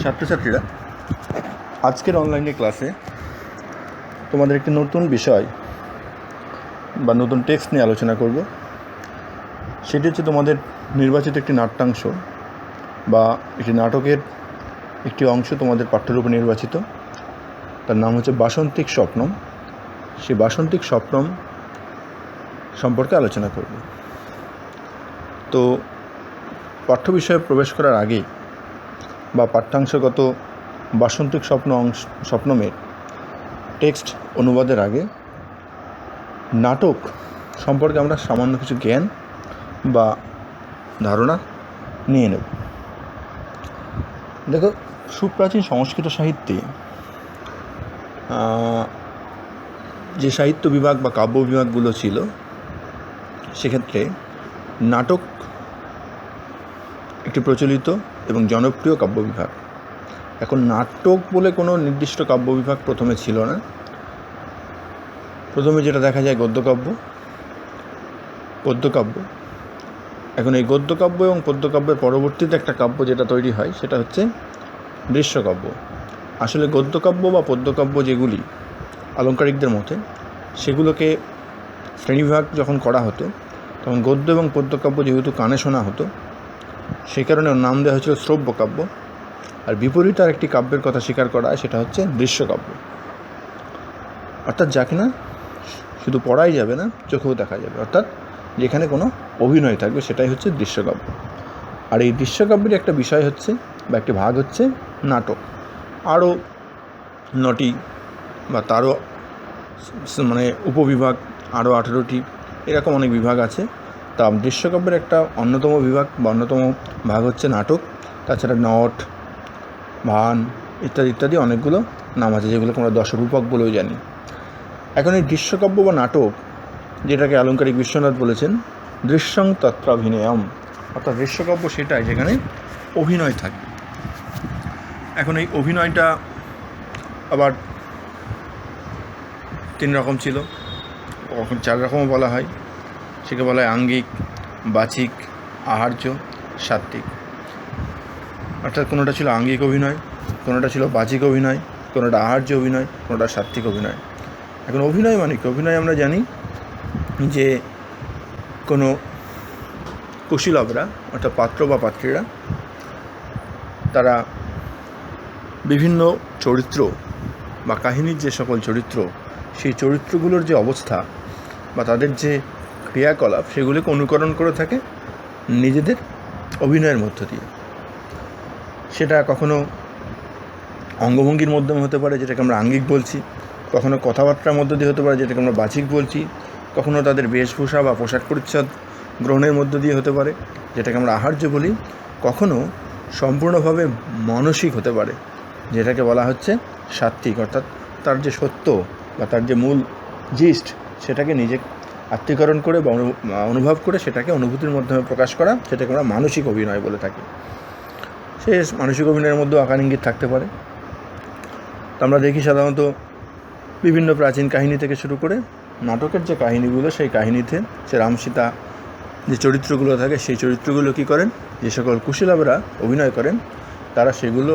ছাত্রছাত্রীরা, আজকের অনলাইনে ক্লাসে তোমাদের একটি নতুন বিষয় বা নতুন টেক্সট নিয়ে আলোচনা করব। সেটি হচ্ছে তোমাদের নির্বাচিত একটি নাট্যাংশ বা একটি নাটকের একটি অংশ তোমাদের পাঠ্যরূপে নির্বাচিত। তার নাম হচ্ছে বাসন্তিক স্বপ্নম। সেই বাসন্তিক স্বপ্নম সম্পর্কে আলোচনা করব। তো পাঠ্য বিষয়ে প্রবেশ করার আগেই বা পাঠ্যাংশগত বাসন্তিক স্বপ্নমের টেক্সট অনুবাদের আগে নাটক সম্পর্কে আমরা সামান্য কিছু জ্ঞান বা ধারণা নিয়ে নেব। দেখো, সুপ্রাচীন সংস্কৃত সাহিত্যে যে সাহিত্য বিভাগ বা কাব্য বিভাগগুলো ছিল, সেক্ষেত্রে নাটক একটি প্রচলিত এবং জনপ্রিয় কাব্য বিভাগ। এখন নাটক বলে কোনো নির্দিষ্ট কাব্য বিভাগ প্রথমে ছিল না। প্রথমে যেটা দেখা যায় গদ্যকাব্য, পদ্যকাব্য। এখন এই গদ্যকাব্য এবং পদ্যকাব্যের পরবর্তীতে একটা কাব্য যেটা তৈরি হয় সেটা হচ্ছে দৃশ্যকাব্য। আসলে গদ্যকাব্য বা পদ্যকাব্য যেগুলি আলংকারিকদের মতে, সেগুলোকে শ্রেণীবিভাগ যখন করা হতো তখন গদ্য এবং পদ্যকাব্য যেহেতু কানে শোনা হতো, সেই কারণে নাম দেওয়া হয়েছিল শ্রব্য কাব্য। আর বিপরীত আর একটি কাব্যের কথা স্বীকার করা হয়, সেটা হচ্ছে দৃশ্যকাব্য। অর্থাৎ যা কিনা শুধু পড়াই যাবে না, চোখেও দেখা যাবে, অর্থাৎ যেখানে কোনো অভিনয় থাকবে, সেটাই হচ্ছে দৃশ্যকাব্য। আর এই দৃশ্যকাব্যের একটা বিষয় হচ্ছে বা একটি ভাগ হচ্ছে নাটক। আরও 9টি বা তারও উপবিভাগ, আরও 18টি, এরকম অনেক বিভাগ আছে। তা দৃশ্যকাব্যের একটা অন্যতম বিভাগ বা অন্যতম ভাগ হচ্ছে নাটক। তাছাড়া নট, ভান ইত্যাদি ইত্যাদি অনেকগুলো নাম আছে, যেগুলোকে আমরা দশরূপক বলেও জানি। এখন এই দৃশ্যকাব্য বা নাটক, যেটাকে আলংকারিক বিশ্বনাথ বলেছেন দৃশ্যং তত্রাভিনয়ম, অর্থাৎ দৃশ্যকাব্য সেটাই যেখানে অভিনয় থাকে। এখন এই অভিনয়টা আবার 3 রকম ছিল, কখন 4 রকমও বলা হয়। সেকে বলা হয় আঙ্গিক, বাচিক, আহার্য, সাত্ত্বিক। অর্থাৎ কোনোটা ছিল আঙ্গিক অভিনয়, কোনোটা ছিল বাচিক অভিনয়, কোনোটা আহার্য অভিনয়, কোনোটা সাত্ত্বিক অভিনয়। এখন অভিনয় মানে কি? অভিনয় আমরা জানি যে কোনো কুশীলবরা, অর্থাৎ পাত্র বা পাত্রীরা, তারা বিভিন্ন চরিত্র বা কাহিনীর যে সকল চরিত্র, সেই চরিত্রগুলোর যে অবস্থা বা তাদের যে ক্রিয়াকলাপ, সেগুলিকে অনুকরণ করে থাকে নিজেদের অভিনয়ের মধ্য দিয়ে। সেটা কখনো অঙ্গভঙ্গির মাধ্যমে হতে পারে, যেটাকে আমরা আঙ্গিক বলছি, কখনো কথাবার্তার মধ্য দিয়ে হতে পারে, যেটাকে আমরা বাচিক বলছি, কখনো তাদের বেশভূষা বা পোশাক পরিচ্ছদ গ্রহণের মধ্য দিয়ে হতে পারে, যেটাকে আমরা আহার্য বলি, কখনো সম্পূর্ণভাবে মানসিক হতে পারে, যেটাকে বলা হচ্ছে সাত্ত্বিক। অর্থাৎ তার যে সত্য বা তার যে মূল জিস্ট, সেটাকে নিজে আত্মীকরণ করে বা অনুভব করে সেটাকে অনুভূতির মাধ্যমে প্রকাশ করা, সেটাকে আমরা মানসিক অভিনয় বলে থাকি। সে মানসিক অভিনয়ের মধ্যেও আকার ইঙ্গিত থাকতে পারে। তো আমরা দেখি সাধারণত বিভিন্ন প্রাচীন কাহিনী থেকে শুরু করে নাটকের যে কাহিনীগুলো, সেই কাহিনীতে সে রাম সীতা যে চরিত্রগুলো থাকে, সেই চরিত্রগুলো কী করেন, যে সকল কুশীলবরা অভিনয় করেন, তারা সেগুলো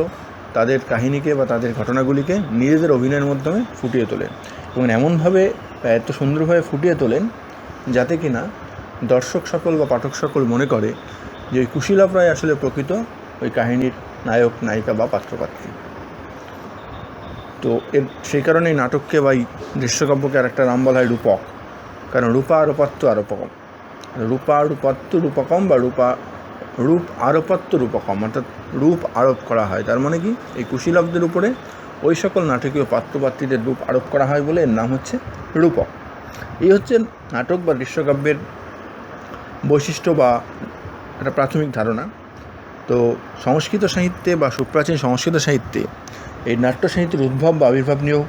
তাদের কাহিনীকে বা তাদের ঘটনাগুলিকে নিজেদের অভিনয়ের মাধ্যমে ফুটিয়ে তোলেন এবং এমনভাবে এত সুন্দরভাবে ফুটিয়ে তোলেন যাতে কিনা দর্শক সকল বা পাঠক সকল মনে করে যে ওই কুশীলবরাই আসলে প্রকৃত ওই কাহিনীর নায়ক, নায়িকা বা পাত্রপাত্রী। তো সেই কারণেই নাটককে বা দৃশ্যকাব্যকে আর একটা নাম বলা হয় রূপক। কারণ রূপা আরোপত্য আরোপকম, রূপা রূপত্ব রূপকম বা রূপ আরোপত্য রূপকম, অর্থাৎ রূপ আরোপ করা হয়। তার মানে কি, এই কুশীলবদের উপরে ওই সকল নাটকীয় পাত্রপাত্রীদের রূপ আরোপ করা হয় বলে এর নাম হচ্ছে রূপক। এই হচ্ছে নাটক বা দৃশ্যকাব্যের বৈশিষ্ট্য বা একটা প্রাথমিক ধারণা। তো সংস্কৃত সাহিত্যে বা সুপ্রাচীন সংস্কৃত সাহিত্যে এই নাট্য সাহিত্যের উদ্ভব বা আবির্ভাব নিয়েও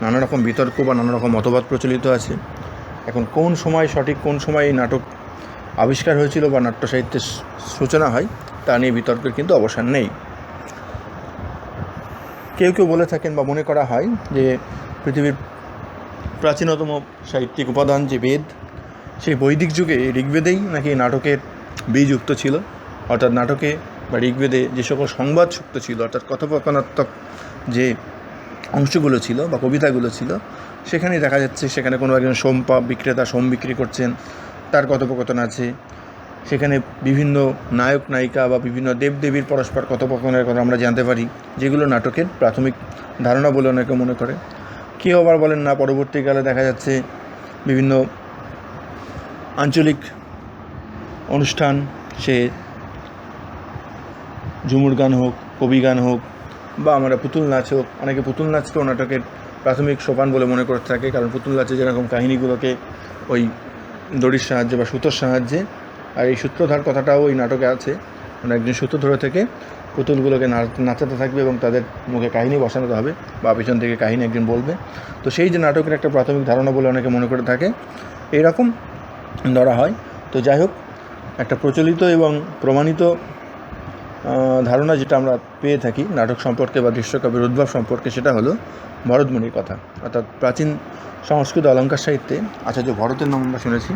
নানা রকম বিতর্ক বা নানা রকম মতবাদ প্রচলিত আছে। এখন কোন সময় সঠিক, কোন সময় এই নাটক আবিষ্কার হয়েছিল বা নাট্য সাহিত্যের সূচনা হয়, তা নিয়ে বিতর্কের কিন্তু অবসান নেই। কেউ কেউ বলে থাকেন বা মনে করা হয় যে পৃথিবীর প্রাচীনতম সাহিত্যিক উপাদান যে বেদ, সেই বৈদিক যুগে ঋগ্বেদেই নাকি নাটকের বীজ যুক্ত ছিল। অর্থাৎ নাটকে বা ঋগ্বেদে যে সকল সংবাদ সুক্ত ছিল, অর্থাৎ কথোপকথনাত্মক যে অংশগুলো ছিল বা কবিতাগুলো ছিল, সেখানেই দেখা যাচ্ছে সেখানে কোনো একজন সোম বিক্রেতা সোম বিক্রি করছেন, তার কথোপকথন আছে। সেখানে বিভিন্ন নায়ক নায়িকা বা বিভিন্ন দেবদেবীর পরস্পর কথোপকথনের কথা আমরা জানতে পারি, যেগুলো নাটকের প্রাথমিক ধারণা বলে অনেকে মনে করে। কেউ আবার বলেন না, পরবর্তীকালে দেখা যাচ্ছে বিভিন্ন আঞ্চলিক অনুষ্ঠান, সে ঝুমুর গান হোক, কবি গান হোক, বা আমরা পুতুল নাচ হোক, অনেকে পুতুল নাচকেও নাটকের প্রাথমিক সোপান বলে মনে করতে থাকে। কারণ পুতুল নাচে যেরকম কাহিনিগুলোকে ওই দড়ির সাহায্যে বা সুতোর সাহায্যে, আর এই সূত্রধার কথাটাও ওই নাটকে আছে, মানে একজন সূত্র ধরে থেকে পুতুলগুলোকে নাচাতে থাকবে এবং তাদের মুখে কাহিনী বসানো হবে বা পিছন থেকে কাহিনী একজন বলবে। তো সেই যে নাটকের একটা প্রাথমিক ধারণা বলে অনেকে মনে করে থাকে, এইরকম ধরা হয়। তো যাই হোক, একটা প্রচলিত এবং প্রমাণিত ধারণা যেটা আমরা পেয়ে থাকি নাটক সম্পর্কে বা দৃশ্যকাব্যের উদ্ভব সম্পর্কে, সেটা হলো ভরতমুনির কথা। অর্থাৎ প্রাচীন সংস্কৃত অলঙ্কার সাহিত্যে আচার্য ভরতের নাম আমরা শুনেছি।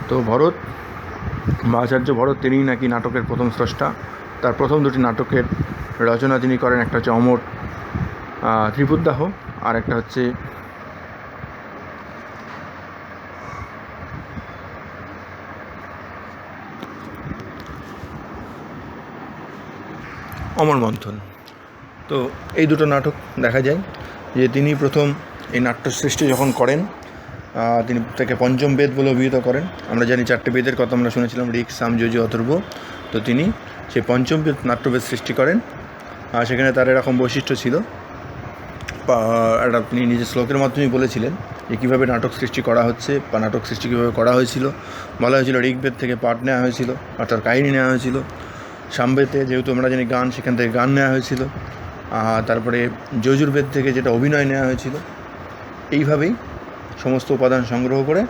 তো ভরত বা আচার্য ভরত, তিনিই নাকি নাটকের প্রথম স্রষ্টা। তার প্রথম দুটি নাটকের রচনা তিনি করেন, একটা হচ্ছে অমর ত্রিপুদাহ, আর একটা হচ্ছে অমর মন্থন। তো এই দুটো নাটক দেখা যায় যে তিনি প্রথম এই নাট্য সৃষ্টি যখন করেন, তিনি তাকে পঞ্চম বেদ বলে অভিহিত করেন। আমরা জানি 4টে বেদের কথা আমরা শুনেছিলাম, ঋক, সাম, যজু, অথর্ব। তো তিনি সেই পঞ্চম বেদ নাট্যবেদ সৃষ্টি করেন। আর সেখানে তার এরকম বৈশিষ্ট্য ছিল, একটা তিনি নিজের শ্লোকের মাধ্যমেই বলেছিলেন যে কীভাবে নাটক সৃষ্টি করা হচ্ছে বা নাটক সৃষ্টি কীভাবে করা হয়েছিল। বলা হয়েছিল ঋগ্বেদ থেকে পাঠ নেওয়া হয়েছিল, অর্থাৎ কাহিনী নেওয়া হয়েছিল। সামবেদে যেহেতু আমরা জানি গান, সেখান থেকে গান নেওয়া হয়েছিল। তারপরে যজুর্বেদ থেকে যেটা অভিনয় নেওয়া হয়েছিল। এইভাবেই সমস্ত উপাদান সংগ্রহ করে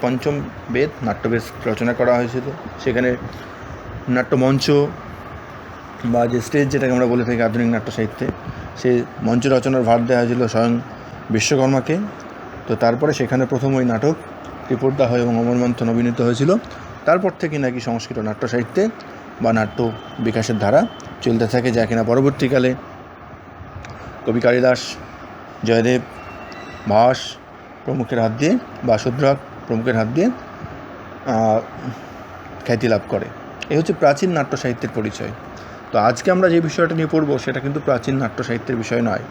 পঞ্চম বেদ নাট্যবেদ রচনা করা হয়েছিল। সেখানে নাট্যমঞ্চ বা যে স্টেজ, যেটাকে আমরা বলে থাকি আধুনিক নাট্য সাহিত্যে, সে মঞ্চ রচনার ভার দেওয়া হয়েছিল স্বয়ং বিশ্বকর্মাকে। তো তারপরে সেখানে প্রথম ওই নাটক ত্রিপুদাহ এবং অমর মন্থন অভিনীত হয়েছিল। তারপর থেকে নাকি সংস্কৃত নাট্য সাহিত্যে বা নাট্য বিকাশের ধারা চলতে থাকে, যা কিনা পরবর্তীকালে কবি কালিদাস, জয়দেব, ভাস প্রমুখের হাত দিয়ে বা শূদ্রক প্রমুখের হাত দিয়ে খ্যাতি লাভ করে। এই হচ্ছে প্রাচীন নাট্য সাহিত্যের পরিচয়। তো আজকে আমরা যে বিষয়টা নিয়ে পড়ব, সেটা কিন্তু প্রাচীন নাট্য সাহিত্যের বিষয় নয়।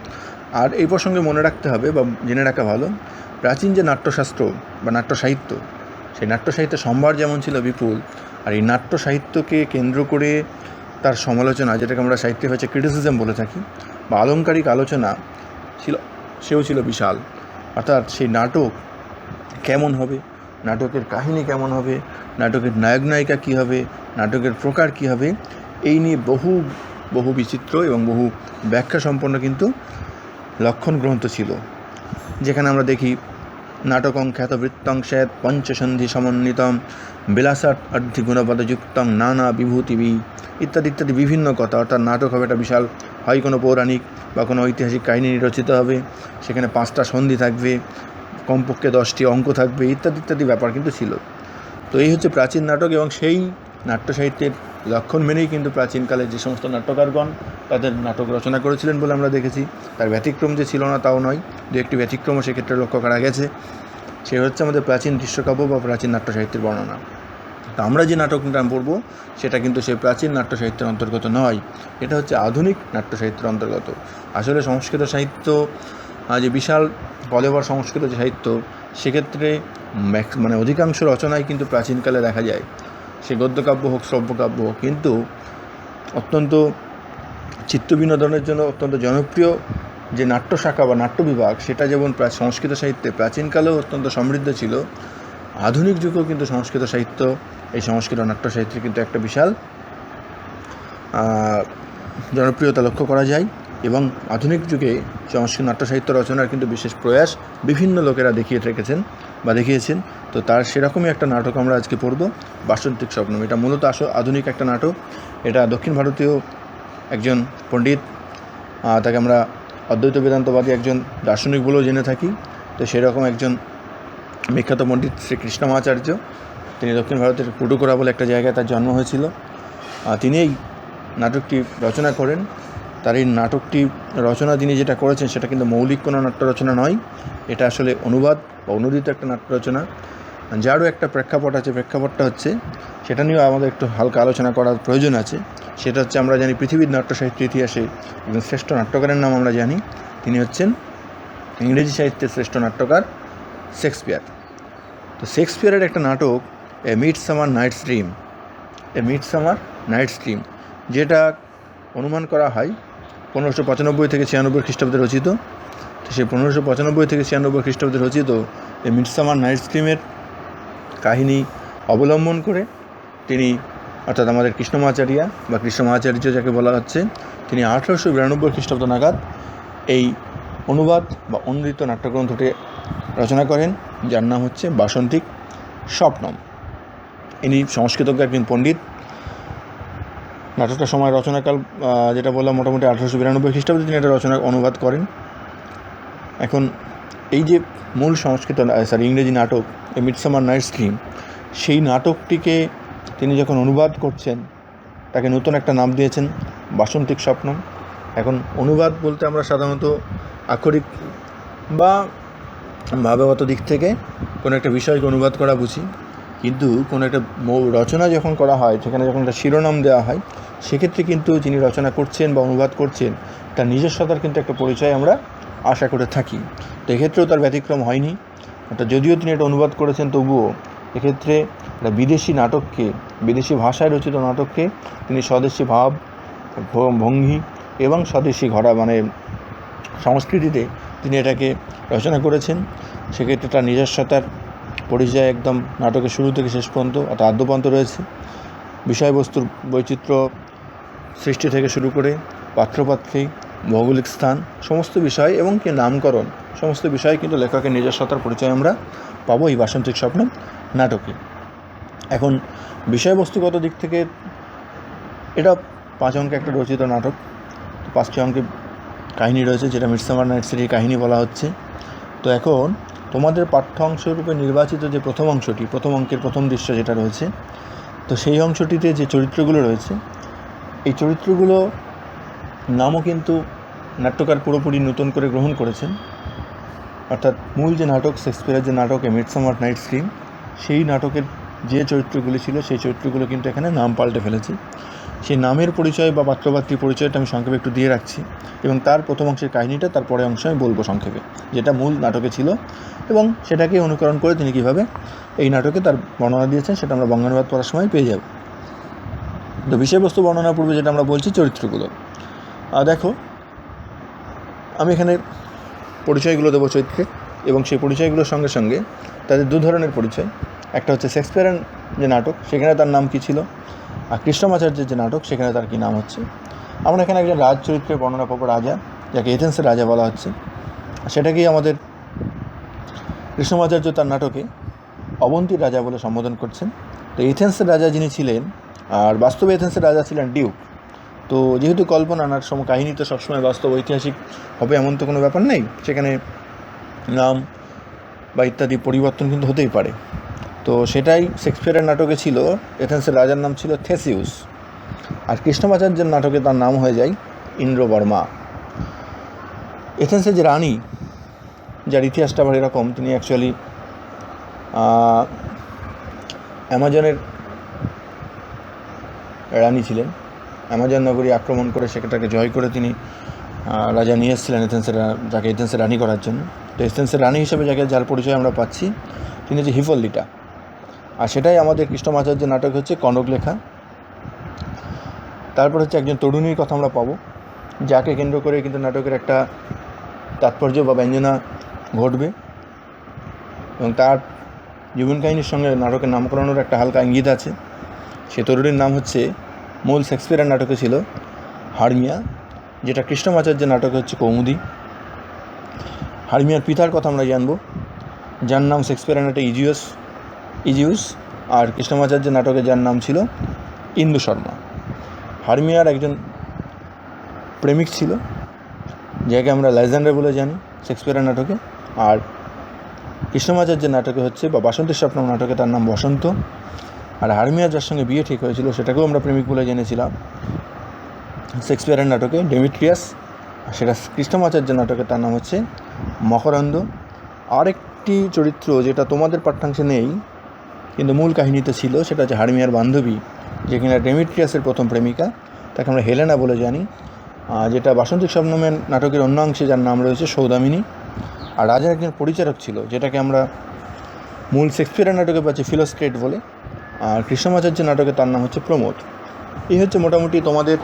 আর এই প্রসঙ্গে মনে রাখতে হবে বা জেনে রাখা ভালো, প্রাচীন যে নাট্যশাস্ত্র বা নাট্য সাহিত্য, সেই নাট্য সাহিত্যের সম্ভার যেমন ছিল বিপুল, আর এই নাট্য সাহিত্যকে কেন্দ্র করে তার সমালোচনা, যেটাকে আমরা সাহিত্যে হচ্ছে ক্রিটিসিজম বলে থাকি, বা আলংকারিক আলোচনা ছিল, সেও ছিল বিশাল। অর্থাৎ সেই নাটক কেমন হবে, নাটকের কাহিনী কেমন হবে, নাটকের নায়ক নায়িকা কী হবে, নাটকের প্রকার কী হবে, এই নিয়ে বহু বিচিত্র এবং বহু ব্যাখ্যা সম্পন্ন কিন্তু লক্ষণ গ্রন্থ ছিল। যেখানে আমরা দেখি নাটকং খ্যাত বৃত্তাংশেত পঞ্চসন্ধি সমন্বিতম বিলাসাট অর্ধি গুণপদযুক্তং নানা বিভূতিবি ইত্যাদি ইত্যাদি বিভিন্ন কথা। অর্থাৎ নাটক হবে একটা বিশাল, হয় কোনো পৌরাণিক বা কোনো ঐতিহাসিক কাহিনী রচিত হবে, সেখানে 5টা সন্ধি থাকবে, কমপক্ষে 10টি অঙ্ক থাকবে, ইত্যাদি ইত্যাদি ব্যাপার কিন্তু ছিল। তো এই হচ্ছে প্রাচীন নাটক, এবং সেই নাট্য সাহিত্যের লক্ষণ মেনেই কিন্তু প্রাচীনকালে যে সমস্ত নাট্যকারগণ তাদের নাটক রচনা করেছিলেন বলে আমরা দেখেছি। তার ব্যতিক্রম যে ছিল না তাও নয়, দু একটি ব্যতিক্রমও সেক্ষেত্রে লক্ষ্য করা গেছে। সে হচ্ছে আমাদের প্রাচীন দৃশ্যকাব্য বা প্রাচীন নাট্য সাহিত্যের বর্ণনা। তো আমরা যে নাটকটা পড়ব, সেটা কিন্তু সেই প্রাচীন নাট্য সাহিত্যের অন্তর্গত নয়, এটা হচ্ছে আধুনিক নাট্য সাহিত্যের অন্তর্গত। আসলে সংস্কৃত সাহিত্য যে বিশাল কলেবর সংস্কৃত যে সাহিত্য, সেক্ষেত্রে মানে অধিকাংশ রচনাই কিন্তু প্রাচীনকালে দেখা যায়, সে গদ্যকাব্য হোক শ্রব্যকাব্য হোক। কিন্তু অত্যন্ত চিত্তবিনোদনের জন্য অত্যন্ত জনপ্রিয় যে নাট্য শাখা বা নাট্য বিভাগ, সেটা যেমন সংস্কৃত সাহিত্যে প্রাচীনকালেও অত্যন্ত সমৃদ্ধ ছিল, আধুনিক যুগেও কিন্তু সংস্কৃত সাহিত্য, এই সংস্কৃত নাট্য সাহিত্যের কিন্তু একটা বিশাল জনপ্রিয়তা লক্ষ্য করা যায়। এবং আধুনিক যুগে সংস্কৃত নাট্য সাহিত্য রচনার কিন্তু বিশেষ প্রয়াস বিভিন্ন লোকেরা দেখিয়েছেন। তো তার সেরকমই একটা নাটক আমরা আজকে পড়ব, বাসন্তিক স্বপ্নম। এটা মূলত আধুনিক একটা নাটক। এটা দক্ষিণ ভারতীয় একজন পণ্ডিত, তাকে আমরা অদ্বৈত বেদান্তবাদী একজন দার্শনিক বলেও জেনে থাকি। তো সেরকম একজন বিখ্যাত পণ্ডিত শ্রী কৃষ্ণমাচার্য, তিনি দক্ষিণ ভারতের পুডুকোরা বলে একটা জায়গায় তার জন্ম হয়েছিল। তিনি এই নাটকটি রচনা করেন, তার এই নাটকটি রচনা যিনি যেটা করেছেন সেটা কিন্তু মৌলিক কোনো নাট্য রচনা নয়, এটা আসলে অনুবাদ বা অনুদিত একটা নাট্য রচনা, যারও একটা প্রেক্ষাপট আছে। প্রেক্ষাপটটা হচ্ছে, সেটা নিয়েও আমাদের একটু হালকা আলোচনা করার প্রয়োজন আছে। সেটা হচ্ছে, আমরা জানি পৃথিবীর নাট্য সাহিত্যের ইতিহাসে একজন শ্রেষ্ঠ নাট্যকারের নাম আমরা জানি, তিনি হচ্ছেন ইংরেজি সাহিত্যের শ্রেষ্ঠ নাট্যকার শেক্সপিয়ার। তো শেক্সপিয়ারের একটা নাটক এ মিডসামার নাইটস ড্রিম, যেটা অনুমান করা হয় 1595 থেকে 96 খ্রিস্টাব্দে রচিত। তো সেই 1595 থেকে 96 খ্রিস্টাব্দে রচিত এই মিডসামার নাইটস ড্রিমের কাহিনী অবলম্বন করে তিনি, অর্থাৎ আমাদের কৃষ্ণমাচার্য বা কৃষ্ণমাচার্য যাকে বলা হচ্ছে, তিনি 1892 খ্রিস্টাব্দ নাগাদ এই অনুবাদ বা অনুদিত নাট্যগ্রন্থটি রচনা করেন, যার নাম হচ্ছে বাসন্তিক স্বপ্নম। ইনি সংস্কৃতজ্ঞ একজন পণ্ডিত। নাটকটার সময় রচনাকাল যেটা বললাম মোটামুটি 1892 খ্রিস্টাব্দে তিনি এটা রচনা অনুবাদ করেন। এখন এই যে মূল ইংরেজি নাটক এ মিডসামার নাইটস ড্রিম, সেই নাটকটিকে তিনি যখন অনুবাদ করছেন, তাকে নতুন একটা নাম দিয়েছেন বাসন্তিক স্বপ্নম। এখন অনুবাদ বলতে আমরা সাধারণত আক্ষরিক বা ভাবগত দিক থেকে কোনো একটা বিষয়কে অনুবাদ করা বুঝি, কিন্তু কোনো একটা রচনা যখন করা হয়, সেখানে যখন একটা শিরোনাম দেওয়া হয়, সেক্ষেত্রে কিন্তু যিনি রচনা করছেন বা অনুবাদ করছেন তার নিজস্বতার কিন্তু একটা পরিচয় আমরা আশা করে থাকি। তো এক্ষেত্রেও তার ব্যতিক্রম হয়নি। অর্থাৎ যদিও তিনি এটা অনুবাদ করেছেন, তবুও এক্ষেত্রে একটা বিদেশি নাটককে, বিদেশি ভাষায় রচিত নাটককে তিনি স্বদেশি ভাব, ভঙ্গি এবং স্বদেশি সংস্কৃতিতে তিনি এটাকে রচনা করেছেন। সেক্ষেত্রে তার নিজস্বতার পরিচয় একদম নাটকের শুরু থেকে শেষ পর্যন্ত অর্থাৎ আদ্যপন্ত রয়েছে। বিষয়বস্তুর বৈচিত্র্য সৃষ্টি থেকে শুরু করে পাত্রপাত্রী, ভৌগোলিক স্থান, সমস্ত বিষয় এবং কি নামকরণ, সমস্ত বিষয় কিন্তু লেখকের নিজস্বতার পরিচয় আমরা পাবো এই বাসন্তিক স্বপ্নম নাটকে। এখন বিষয়বস্তুগত দিক থেকে এটা 5 অঙ্কে একটা রচিত নাটক। 5টি অঙ্কে কাহিনী রয়েছে, যেটা মিডসামার নাইটসের কাহিনী বলা হচ্ছে। তো এখন তোমাদের পাঠ্য অংশরূপে নির্বাচিত যে প্রথম অংশটি, প্রথম অঙ্কের প্রথম দৃশ্য যেটা রয়েছে, তো সেই অংশটিতে যে চরিত্রগুলো রয়েছে, এই চরিত্রগুলো নামও কিন্তু নাট্যকার পুরোপুরি নতুন করে গ্রহণ করেছেন। অর্থাৎ মূল যে নাটক, শেক্সপিয়ারের যে নাটক এ মিডসামার নাইটস ড্রিম, সেই নাটকের যে চরিত্রগুলি ছিল সেই চরিত্রগুলো কিন্তু এখানে নাম পাল্টে ফেলেছে। সেই নামের পরিচয় বা পাত্রপাত্রীর পরিচয়টা আমি সংক্ষেপে একটু দিয়ে রাখছি, এবং তার প্রথম অংশের কাহিনীটা তার পরের অংশে আমি বলবো সংক্ষেপে, যেটা মূল নাটকে ছিল, এবং সেটাকে অনুকরণ করে তিনি কীভাবে এই নাটকে তার বর্ণনা দিয়েছেন সেটা আমরা বঙ্গানুবাদ পড়ার সময় পেয়ে যাব। তো বিষয়বস্তু বর্ণনার পূর্বে যেটা আমরা বলছি চরিত্রগুলো, দেখো আমি এখানে পরিচয়গুলো দেবো চরিত্রে, এবং সেই পরিচয়গুলোর সঙ্গে সঙ্গে তাদের 2 ধরনের পরিচয়। একটা হচ্ছে শেক্সপিয়ারের যে নাটক, সেখানে তার নাম কী ছিল, আর কৃষ্ণমাচার্যের যে নাটক, সেখানে তার কী নাম হচ্ছে। আমরা এখানে একজন রাজ চরিত্রের বর্ণনা পাবো, রাজা, যাকে এথেন্সের রাজা বলা হচ্ছে। সেটাকেই আমাদের কৃষ্ণমাচার্য তার নাটকে অবন্তীর রাজা বলে সম্বোধন করছেন। তো এথেন্সের রাজা যিনি ছিলেন, আর বাস্তবে এথেন্সের রাজা ছিলেন ডিউক। তো যেহেতু কল্পনা, না কাহিনী তো সবসময় বাস্তব ঐতিহাসিক হবে এমন তো কোনো ব্যাপার নেই, সেখানে নাম বা ইত্যাদি পরিবর্তন কিন্তু হতেই পারে। তো সেটাই শেক্সপিয়ারের নাটকে ছিল, এথেন্সের রাজার নাম ছিল থেসিউস, আর কৃষ্ণমাচার্যের নাটকে তার নাম হয়ে যায় ইন্দ্রবর্মা। এথেন্সের যে রানী, যার ইতিহাসটা আবার এরকম, তিনি অ্যাকচুয়ালি অ্যামাজনের রানী ছিলেন। অ্যামাজন নগরী আক্রমণ করে সেটাকে জয় করে তিনি রাজা নিয়ে এসেছিলেন যাকে এথেন্সের রানী করার জন্য। তো এথেন্সের রানী হিসেবে যার পরিচয় আমরা পাচ্ছি, তিনি হচ্ছে হিপোলিটা। আর সেটাই আমাদের কৃষ্ণমাচার্যের নাটক হচ্ছে কনক লেখা। তারপর হচ্ছে একজন তরুণীর কথা আমরা পাবো, যাকে কেন্দ্র করে কিন্তু নাটকের একটা তাৎপর্য বা ব্যঞ্জনা ঘটবে, এবং তার জীবন কাহিনীর সঙ্গে নাটকের নামকরণের একটা হালকা ইঙ্গিত আছে। সে তরুণীর নাম হচ্ছে, মূল শেক্সপিয়ারের নাটকে ছিল হারমিয়া, যেটা কৃষ্ণমাচার্যের নাটকে হচ্ছে কৌমুদী। হারমিয়ার পিতার কথা আমরা জানবো, যার নাম শেক্সপিয়ারের নাটকে ইজিউস, আর কৃষ্ণমাচার্যের নাটকে যার নাম ছিল ইন্দু শর্মা। হারমিয়ার একজন প্রেমিক ছিল, যাকে আমরা লেজেন্ডার বলে জানি শেক্সপিয়ারের নাটকে, আর কৃষ্ণমাচার্যের নাটকে হচ্ছে বা বাসন্তিক স্বপ্নম নাটকে তার নাম বসন্ত। আর হারমিয়া যার সঙ্গে বিয়ে ঠিক হয়েছিল সেটাকেও আমরা প্রেমিক বলে জেনেছিলাম। শেক্সপিয়ারের নাটকে ডেমিট্রিয়াস, সেটা কৃষ্ণমাচার্যের নাটকে তার নাম হচ্ছে মকরন্দ। আরেকটি চরিত্র যেটা তোমাদের পাঠ্যাংশে নেই কিন্তু মূল কাহিনীতে ছিল, সেটা হচ্ছে হারমিয়ার বান্ধবী, যে কিনা ডেমিট্রিয়াসের প্রথম প্রেমিকা, তাকে আমরা হেলেনা বলে জানি। যেটা বাসন্তিক স্বপ্নমের নাটকের অন্য অংশে যার নাম রয়েছে সৌদামিনী। আর রাজার একজন পরিচারক ছিল, যেটাকে আমরা মূল শেক্সপিয়ারের নাটকে পাচ্ছি ফিলোস্ট্রেট বলে, আর কৃষ্ণমাচার্যের নাটকে তার নাম হচ্ছে প্রমোদ। এই হচ্ছে মোটামুটি তোমাদের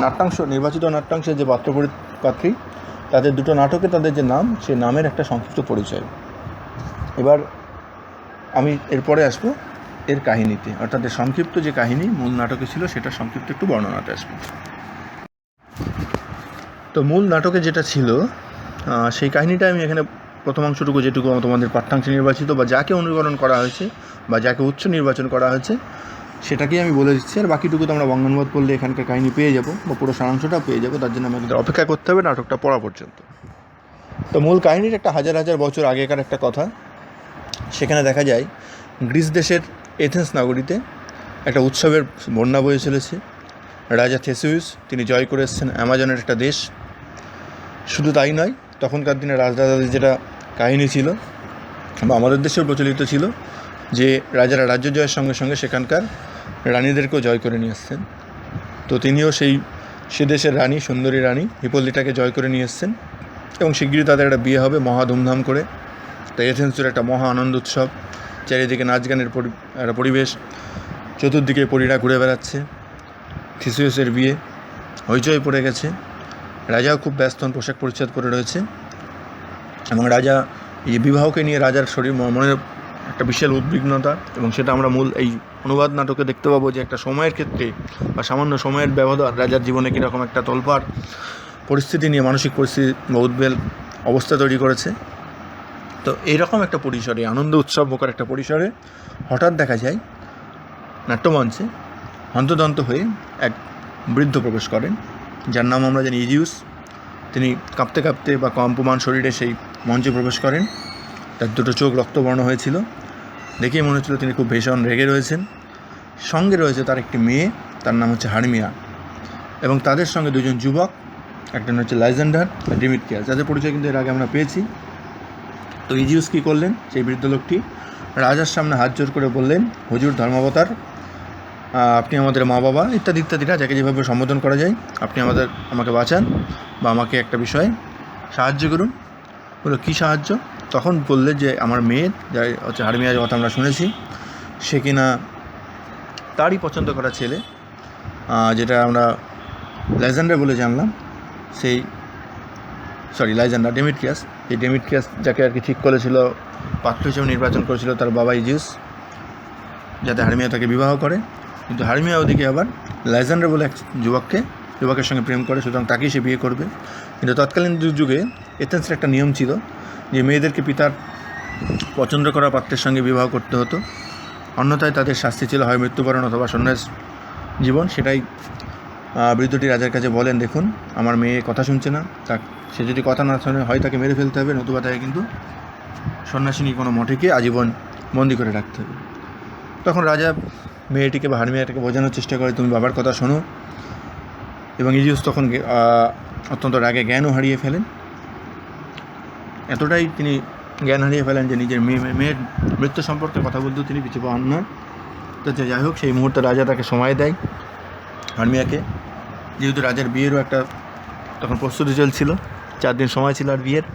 নাট্যাংশ, নির্বাচিত নাট্যাংশের যে পাত্রী, তাদের দুটো নাটকে তাদের যে নাম, সেই নামের একটা সংক্ষিপ্ত পরিচয়। এবার আমি এরপরে আসবো এর কাহিনীতে, অর্থাৎ এর সংক্ষিপ্ত যে কাহিনী মূল নাটকে ছিল সেটা সংক্ষিপ্ত একটু বর্ণনাতে আসবো। তো মূল নাটকে যেটা ছিল সেই কাহিনীটা আমি এখানে প্রথমাংশটুকু, যেটুকু তোমাদের পাঠ্যাংশে নির্বাচিত বা যাকে অনুকরণ করা হয়েছে বা যাকে উৎস নির্বাচন করা হয়েছে সেটাকেই আমি বলে দিচ্ছি। আর বাকিটুকু তো আমরা বঙ্গানুবাদ করলে এখানকার কাহিনী পেয়ে যাবো বা পুরো সারাংশটাও পেয়ে যাবো, তার জন্য আমাদের অপেক্ষা করতে হবে নাটকটা পড়া পর্যন্ত। তো মূল কাহিনীর একটা হাজার হাজার বছর আগেকার একটা কথা। সেখানে দেখা যায় গ্রিস দেশের এথেন্স নগরীতে একটা উৎসবের বন্যা বয়ে চলেছে। রাজা থেসিউস তিনি জয় করে এসেছেন অ্যামাজনের একটা দেশ। শুধু তাই নয়, তখনকার দিনে রাজরাজাদের যেটা কাহিনী ছিল বা আমাদের দেশেও প্রচলিত ছিল, যে রাজারা রাজ্য জয়ের সঙ্গে সঙ্গে সেখানকার রানীদেরকেও জয় করে নিয়ে এসছেন। তো তিনিও সে দেশের রানী, সুন্দরী রানী হিপোলিটাকে জয় করে নিয়ে এসছেন এবং শিগগিরই তাদের একটা বিয়ে হবে মহা ধুমধাম করে। তাই এথেন্সের একটা মহা আনন্দ উৎসব, চারিদিকে নাচ গানের একটা পরিবেশ, চতুর্দিকে পরীরা ঘুরে বেড়াচ্ছে। থিসিয়াসের বিয়ে, হইচই পড়ে গেছে। রাজাও খুব ব্যস্ত, পোশাক পরিচ্ছদ পরে রয়েছে এবং রাজা এই বিবাহকে নিয়ে রাজার মনের একটা বিশাল উদ্বিগ্নতা, এবং সেটা আমরা মূল এই অনুবাদ নাটকে দেখতে পাবো যে একটা সময়ের ক্ষেত্রে বা সামান্য সময়ের ব্যবধান রাজার জীবনে কীরকম একটা তোলপাড় পরিস্থিতি নিয়ে, মানসিক পরিস্থিতি বা উদ্বেল অবস্থা তৈরি করেছে। তো এইরকম একটা পরিসরে, আনন্দ উৎসব মুখর একটা পরিসরে হঠাৎ দেখা যায় নাট্যমঞ্চে হন্তদন্ত হয়ে এক বৃদ্ধ প্রবেশ করেন, যার নাম আমরা জানি ইজিউস। তিনি কাঁপতে কাঁপতে বা কম্পমান শরীরে সেই মঞ্চে প্রবেশ করেন। তার দুটো চোখ রক্তবর্ণ হয়েছিল, দেখেই মনে হচ্ছিল তিনি খুব ভীষণ রেগে রয়েছেন। সঙ্গে রয়েছে তার একটি মেয়ে, তার নাম হচ্ছে হারমিয়া, এবং তাদের সঙ্গে দুজন যুবক, একজন হচ্ছে লাইজেন্ডার আর ডিমিট্রিয়াস, যাদের পরিচয় কিন্তু এর আগে আমরা পেয়েছি। তো ইজিউস কী করলেন, সেই বৃদ্ধ লোকটি রাজার সামনে হাত জোর করে বললেন, হুজুর ধর্মাবতার, আপনি আমাদের মা বাবা ইত্যাদি ইত্যাদি, যাকে যেভাবে সম্বোধন করা যায়, আপনি আমাকে বাঁচান বা আমাকে একটা বিষয়ে সাহায্য করুন। বললো কী সাহায্য? তখন বললে যে আমার মেয়ে, যা হচ্ছে হারমিয়ার কথা আমরা শুনেছি, সে কিনা তারই পছন্দ করা ছেলে, যেটা আমরা লাইজেন্ডার বলে জানলাম, লাইজেন্ডার ডেমিট্রিয়াস, এই ডেমিট্রিয়াস যাকে আর কি ঠিক করেছিল, পাত্র হিসেবে নির্বাচন করেছিল তার বাবা ইজিউস, যাতে হারমিয়া তাকে বিবাহ করে। কিন্তু হারমিয়া ওদিকে আবার লাইজেন্ডার বলে এক যুবকের সঙ্গে প্রেম করে, সুতরাং তাকেই সে বিয়ে করবে। কিন্তু তৎকালীন যুগে এথেন্সের একটা নিয়ম ছিল যে মেয়েদেরকে পিতার পছন্দ করা পাত্রের সঙ্গে বিবাহ করতে হতো, অন্যথায় তাদের শাস্তি ছিল হয় মৃত্যুবরণ অথবা সন্ন্যাস জীবন। সেটাই বৃদ্ধটি রাজার কাছে বলেন, দেখুন আমার মেয়ে কথা শুনছে না, সে যদি কথা না শোনে হয় তাকে মেরে ফেলতে হবে, নতুবা তাকে কিন্তু সন্ন্যাসিনী কোনো মঠেকে আজীবন বন্দি করে রাখতে হবে। তখন রাজা মেয়েটিকে বা হারমিয়াটাকে বোঝানোর চেষ্টা করে, তুমি বাবার কথা শোনো, এবং ইজিউস তখন অত্যন্ত রাগে জ্ঞানও হারিয়ে ফেলেন। এতটাই তিনি জ্ঞান হারিয়ে ফেলেন যে নিজের মেয়ের মৃত্যু সম্পর্কে কথা বলতেও তিনি পিছু পান না। তো যাই হোক, সেই মুহূর্তে রাজা তাকে সময় দেয় হারমিয়াকে, যেহেতু রাজার বিয়েরও একটা তখন প্রস্তুতি চলছিল, 4 দিন সময় ছিল আর বিয়ের।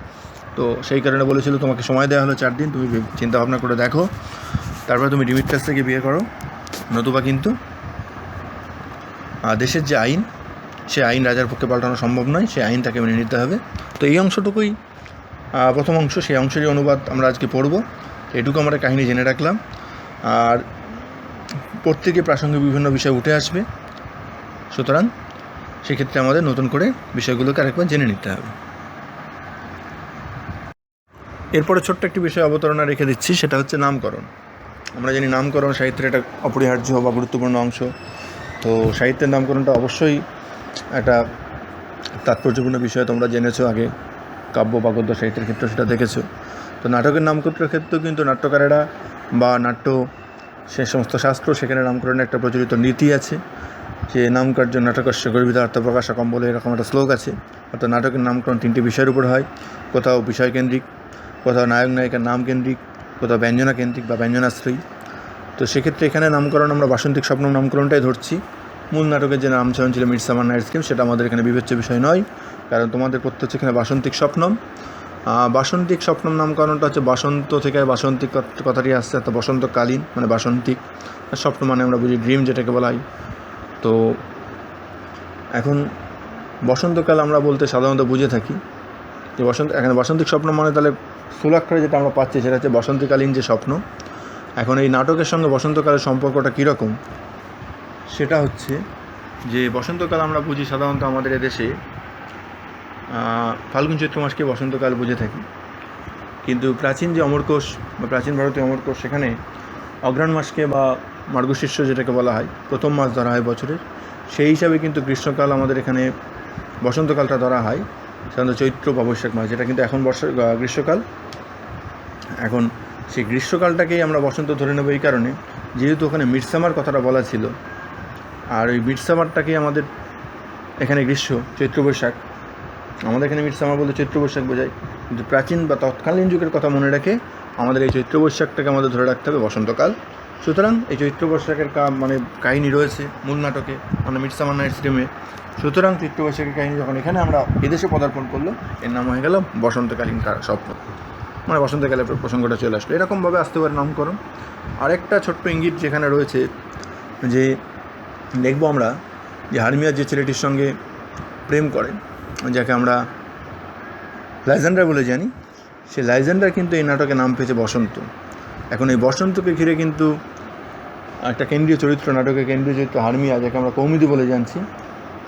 তো সেই কারণে বলেছিল তোমাকে সময় দেওয়া হলো 4 দিন, তুমি চিন্তাভাবনা করে দেখো, তারপরে তুমি ডিমিট্রিয়াস থেকে বিয়ে করো, নতুবা কিন্তু দেশের যে আইন, সে আইন রাজার পক্ষে পাল্টানো সম্ভব নয়, সে আইন তাকে মেনে নিতে হবে। তো এই অংশটুকুই প্রথম অংশ, সেই অংশেরই অনুবাদ আমরা আজকে পড়ব। এটুকু আমরা কাহিনী জেনে রাখলাম, আর প্রত্যেকে প্রাসঙ্গিক বিভিন্ন বিষয় উঠে আসবে, সুতরাং সেক্ষেত্রে আমাদের নতুন করে বিষয়গুলোকে আরেকবার জেনে নিতে হবে। এরপরে ছোট্ট একটি বিষয় অবতারণা রেখে দিচ্ছি, সেটা হচ্ছে নামকরণ। আমরা জানি নামকরণ সাহিত্যের একটা অপরিহার্য বা গুরুত্বপূর্ণ অংশ। তো সাহিত্যের নামকরণটা অবশ্যই একটা তাৎপর্যপূর্ণ বিষয়, তোমরা জেনেছো আগে, কাব্য বা গদ্য সাহিত্যের ক্ষেত্রে সেটা দেখেছো। তো নাটকের নামকরণের ক্ষেত্রেও কিন্তু নাট্যকারেরা বা সে সমস্ত শাস্ত্র, সেখানে নামকরণের একটা প্রচলিত নীতি আছে। যে নামকার্য নাটকস্য গর্বিত আত্মপ্রকাশ কম্বলে এরকম একটা শ্লোক আছে। অর্থাৎ নাটকের নামকরণ 3টি বিষয়ের উপর হয়, কোথাও বিষয়কেন্দ্রিক, কোথাও নায়ক নায়িকার নাম কেন্দ্রিক, কোথাও ব্যঞ্জনা কেন্দ্রিক বা ব্যঞ্জনাশ্রয়ী। তো সেক্ষেত্রে এখানে নামকরণ আমরা বাসন্তিক স্বপ্ন নামকরণটাই ধরছি। মূল নাটকের যে নামকরণ ছিল মিডসামার নাইটস ড্রিম, সেটা আমাদের এখানে বিবেচ্য বিষয় নয়, কারণ তোমাদের পড়তে হচ্ছে এখানে বাসন্তিক স্বপ্নম। বাসন্তিক স্বপ্নম নামকরণটা হচ্ছে বাসন্ত থেকে বাসন্তিক কথাটি আসছে, অর্থাৎ বসন্তকালীন মানে বাসন্তিক। স্বপ্ন মানে আমরা বুঝি ড্রিম, যেটাকে বলা হয়। তো এখন বসন্তকাল আমরা বলতে সাধারণত বুঝে থাকি যে এখানে বাসন্তিক স্বপ্ন মানে তাহলে স্থূলাক্ষরে যেটা আমরা পাচ্ছি সেটা হচ্ছে বসন্তকালীন যে স্বপ্ন। এখন এই নাটকের সঙ্গে বসন্তকালের সম্পর্কটা কীরকম, সেটা হচ্ছে যে বসন্তকাল আমরা বুঝি সাধারণত আমাদের এদেশে ফাল্গুন চৈত্র মাসকে বসন্তকাল বুঝে থাকি, কিন্তু প্রাচীন যে অমরকোষ বা প্রাচীন ভারতীয় অমরকোষ, সেখানে অগ্রহায়ণ মাসকে বা মার্গশীর্ষ যেটাকে বলা হয় প্রথম মাস ধরা হয় বছরের, সেই হিসাবে কিন্তু গ্রীষ্মকাল আমাদের এখানে বসন্তকালটা ধরা হয় সাধারণত চৈত্র বা বৈশাখ মাস, যেটা কিন্তু এখন গ্রীষ্মকাল। এখন সেই গ্রীষ্মকালটাকেই আমরা বসন্ত ধরে নেব এই কারণে, যেহেতু ওখানে মিডসামার কথাটা বলা ছিল, আর ওই মিডসামারটাকেই আমাদের এখানে গ্রীষ্ম চৈত্র বৈশাখ, আমাদের এখানে মিডসামার বলতে চৈত্র বৈশাখ বোঝায়, কিন্তু প্রাচীন বা তৎকালীন যুগের কথা মনে রেখে আমাদের এই চৈত্র বৈশাখটাকে আমাদের ধরে রাখতে হবে বসন্তকাল। সুতরাং এই চৈত্র বৈশাখের মানে কাহিনী রয়েছে মূল নাটকে, মানে মিডসামার নাইটস ড্রিমে। সুতরাং চৈত্র বৈশাখের কাহিনী যখন এখানে আমরা এদেশে পদার্পণ করলো, এর নাম হয়ে গেল বসন্তকালীন স্বপ্ন, মানে বসন্তকালের প্রসঙ্গটা চলে আসলো। এরকমভাবে আসতে পারে নামকরণ। আরেকটা ছোট্ট ইঙ্গিত যেখানে রয়েছে, যে দেখবো আমরা যে হারমিয়ার যে ছেলেটির সঙ্গে প্রেম করে, যাকে আমরা লাইজেন্ডার বলে জানি, সে লাইজেন্ডার কিন্তু এই নাটকে নাম পেয়েছে বসন্ত। এখন এই বসন্তকে ঘিরে কিন্তু একটা কেন্দ্রীয় চরিত্র, নাটকের কেন্দ্রীয় চরিত্র হারমিয়া, যাকে আমরা কৌমুদি বলে জানছি,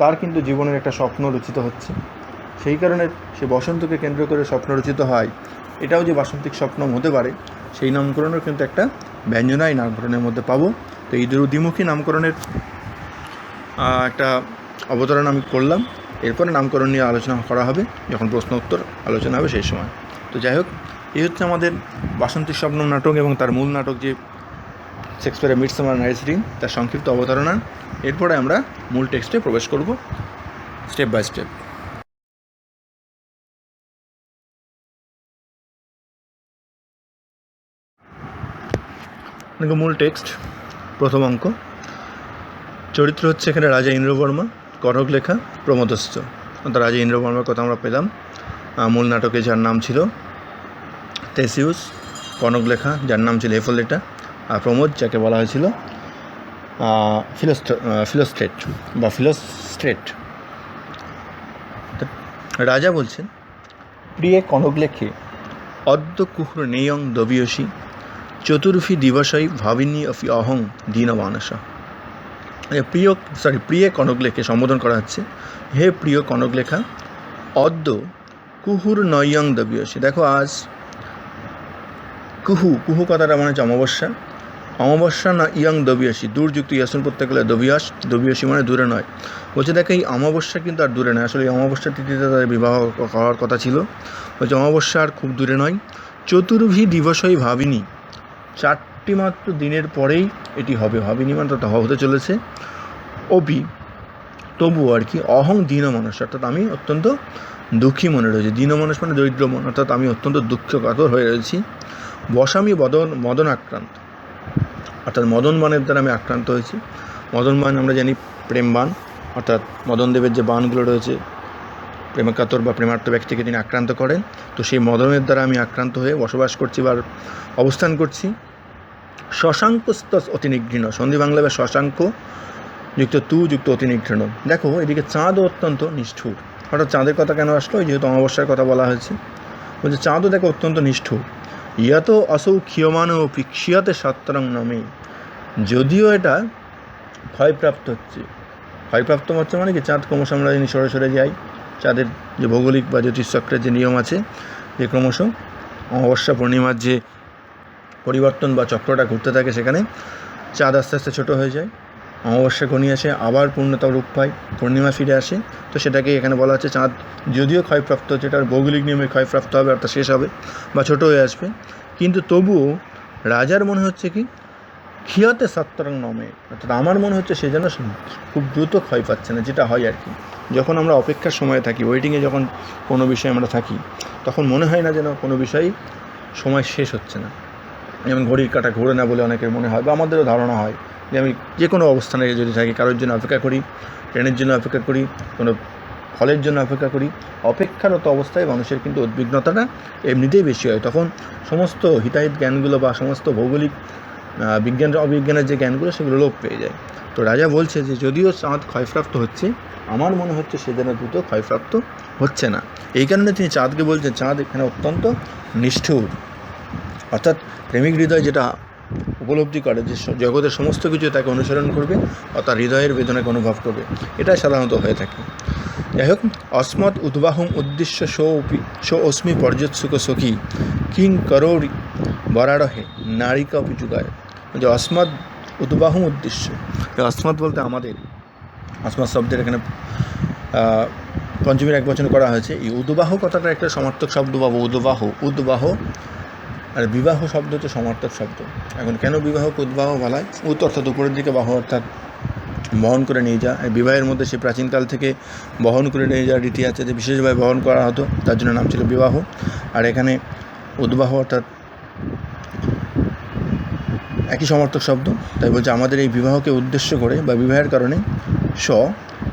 তার কিন্তু জীবনের একটা স্বপ্ন রচিত হচ্ছে। সেই কারণে সে বসন্তকে কেন্দ্র করে স্বপ্ন রচিত হয়। এটাও যে বাসন্তিক স্বপ্ন হতে পারে, সেই নামকরণের কিন্তু একটা ব্যঞ্জনা এই নামকরণের মধ্যে পাবো। তো এই দ্বিমুখী নামকরণের একটা অবতরণ আমি করলাম। এরপরে নামকরণ নিয়ে আলোচনা করা হবে যখন প্রশ্ন উত্তর আলোচনা হবে সেই সময়। তো যাই হোক, এই হচ্ছে আমাদের বাসন্তিক স্বপ্ন নাটক এবং তার মূল নাটক যে শেক্সপিয়ারের মিডসামার নাইটস ড্রিম, তার সংক্ষিপ্ত অবতারণা। এরপরে আমরা মূল টেক্সটে প্রবেশ করব স্টেপ বাই স্টেপ। মূল টেক্সট, প্রথম অঙ্ক। চরিত্র হচ্ছে এখানে রাজা ইন্দ্রবর্মা, কনক লেখা প্রমোদস্থ। অর্থাৎ রাজা ইন্দ্রবর্মার কথা আমরা পেলাম। মূল নাটকে যার নাম ছিল থেসিউস, কনক লেখা যার নাম ছিল হেফোলেটা, আর প্রমোদ যাকে বলা হয়েছিল ফিলোস্ট্রেট বা ফিলোস্ট্রেট। রাজা বলছেন, প্রিয়ে কনক লেখে অদ্য কুহুর নেয়ং দবিয়সী চতুর্ভি দিবসই ভাবিনী অফি অহং দীনমানসা। প্রিয় কনক লেখে সম্বোধন করা হচ্ছে, হে প্রিয় কনক লেখা, অদ্য কুহুর নয়ং দবিয়সী। দেখো আজ কুহু কথাটা মানে হচ্ছে অমাবস্যা না ইয়ং দবিয়াসী, দূরযুক্ত ইয়াসন পড়তে গেলে দবিয়াসী মানে দূরে নয়। বলছে দেখো এই অমাবস্যা কিন্তু আর দূরে নয়। আসলে এই অমাবস্যা তিথিতে তাদের বিবাহ হওয়ার কথা ছিল। বলছে অমাবস্যা আর খুব দূরে নয়। চতুর্ভি দিবসই ভাবিনী, 4টি মাত্র দিনের পরেই এটি হবে। ভাবিনী মানে তো হতে চলেছে। অপি তবুও আর কি, অহং দীনমানস, অর্থাৎ আমি অত্যন্ত দুঃখী মনে রয়েছি। দীনমানস মানে দরিদ্র মন, অর্থাৎ আমি অত্যন্ত দুঃখকাতর হয়ে রয়েছি। বসামি মদন আক্রান্ত, অর্থাৎ মদনবানের দ্বারা আমি আক্রান্ত হয়েছি। মদনবান আমরা জানি প্রেমবান, অর্থাৎ মদনদেবের যে বানগুলো রয়েছে প্রেমকাতর বা প্রেমার্থ ব্যক্তিকে তিনি আক্রান্ত করেন। তো সেই মদনের দ্বারা আমি আক্রান্ত হয়ে বসবাস করছি বা অবস্থান করছি। শশাঙ্কস্ত অতিনিঘৃণ, সন্ধি বাংলা বা শশাঙ্ক যুক্ত তু যুক্ত অতিনিঘৃণ। দেখো এদিকে চাঁদও অত্যন্ত নিষ্ঠুর। হঠাৎ চাঁদের কথা কেন আসলো? যেহেতু অমাবস্যার কথা বলা হয়েছে, বলছে চাঁদও দেখো অত্যন্ত নিষ্ঠুর। ইয়াত অসৌ ক্ষীয়মান ও পিক্ষিয়াতে সত্তরং নামে, যদিও এটা ক্ষয়প্রাপ্ত হচ্ছে। ক্ষয়প্রাপ্ত হচ্ছে মানে কি, চাঁদ ক্রমশ আমরা যিনি সরে সরে যাই। চাঁদের যে ভৌগোলিক বা জ্যোতিষচক্রের যে নিয়ম আছে, যে ক্রমশ অমাবস্যা পূর্ণিমার যে পরিবর্তন বা চক্রটা ঘুরতে থাকে, সেখানে চাঁদ আস্তে আস্তে ছোটো হয়ে যায়। অমাবস্যা ঘনিয়ে আসে, আবার পূর্ণতা রূপ পায়, পূর্ণিমা ফিরে আসে। তো সেটাকে এখানে বলা হচ্ছে চাঁদ যদিও ক্ষয়প্রাপ্ত হচ্ছে, এটার ভৌগোলিক নিয়মে ক্ষয়প্রাপ্ত হবে, অর্থাৎ শেষ হবে বা ছোটো হয়ে আসবে। কিন্তু তবুও রাজার মনে হচ্ছে কি, ক্ষিয়তে সত্তরং নমে, অর্থাৎ আমার মনে হচ্ছে সে যেন খুব দ্রুত ক্ষয় পাচ্ছে না, যেটা হয় আর কি। যখন আমরা অপেক্ষার সময়ে থাকি, ওয়েটিংয়ে যখন কোনো বিষয়ে আমরা থাকি, তখন মনে হয় না যেন কোনো বিষয়ই সময় শেষ হচ্ছে না। যেমন ঘড়ির কাঁটা ঘোরে না বলে অনেকের মনে হয়, বা আমাদেরও ধারণা হয় যে আমি যে কোনো অবস্থানে যদি থাকি, কারোর জন্য অপেক্ষা করি, ট্রেনের জন্য অপেক্ষা করি, কোনো ফলের জন্য অপেক্ষা করি, অপেক্ষারত অবস্থায় মানুষের কিন্তু উদ্বিগ্নতাটা এমনিতেই বেশি হয়। তখন সমস্ত হিতাহিত জ্ঞানগুলো বা সমস্ত ভৌগোলিক বিজ্ঞান অবিজ্ঞানের যে জ্ঞানগুলো সেগুলো লোপ পেয়ে যায়। তো রাজা বলছে যে যদিও চাঁদ ক্ষয়প্রাপ্ত হচ্ছে, আমার মনে হচ্ছে সে যেন দ্রুত ক্ষয়প্রাপ্ত হচ্ছে না। এই কারণে তিনি চাঁদকে বলছেন চাঁদ এখানে অত্যন্ত নিষ্ঠুর, অর্থাৎ প্রেমিক হৃদয় যেটা উপলব্ধি করে যে জগতের সমস্ত কিছু তাকে অনুসরণ করবে, অর্থাৎ হৃদয়ের বেদনাকে অনুভব করবে, এটাই সাধারণত হয়ে থাকে। যাই হোক, অস্মৎ উদ্বাহম উদ্দেশ্য সো অস্মি পর্যৎসুক সখী কিং করৌরি বরাড়হে নারিকা অপিযুগায়। যে অস্মৎ উদ্বাহম উদ্দেশ্য, অস্মৎ বলতে আমাদের, অস্মৎ শব্দের এখানে পঞ্চমীর একবচন করা হয়েছে। এই উদ্বাহ কথাটা একটা সমার্থক শব্দ পাবো, উদ্বাহ, আর বিবাহ শব্দ হচ্ছে সমার্থক শব্দ। এখন কেন বিবাহকে উদ্বাহ বলা হয়? অর্থাৎ উপরের দিকে বাহ, অর্থাৎ বহন করে নিয়ে যাওয়া। বিবাহের মধ্যে সে প্রাচীনকাল থেকে বহন করে নিয়ে যাওয়ার রীতি আছে, যে বিশেষভাবে বহন করা হতো, তার জন্য নাম ছিল বিবাহ। আর এখানে উদ্বাহ অর্থাৎ একই সমর্থক শব্দ। তাই বলছে আমাদের এই বিবাহকে উদ্দেশ্য করে বা বিবাহের কারণে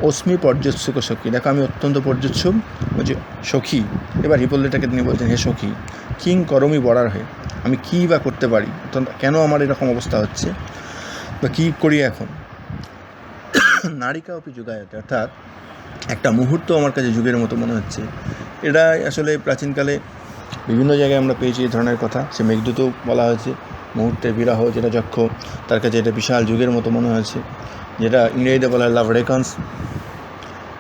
অস্মি পর্যৎসুক সখী, দেখো আমি অত্যন্ত পর্যৎসুক, বলছি সখী। এবার হিপোল্লেটাকে তিনি বলছেন হে সখী, কিং করমি বরার হয়ে, আমি কী বা করতে পারি, কেন আমার এরকম অবস্থা হচ্ছে, বা কী করি এখন। নারিকা অপি যুগায়তে, অর্থাৎ একটা মুহূর্ত আমার কাছে যুগের মতো মনে হচ্ছে। এটা আসলে প্রাচীনকালে বিভিন্ন জায়গায় আমরা পেয়েছি এই ধরনের কথা। সে মেঘদূতেও বলা হয়েছে মুহূর্তের বিরহ, যেটা যক্ষ, তার কাছে এটা বিশাল যুগের মতো মনে হয়েছে। যেটা ইংরেজিতে বলা হয় love reckons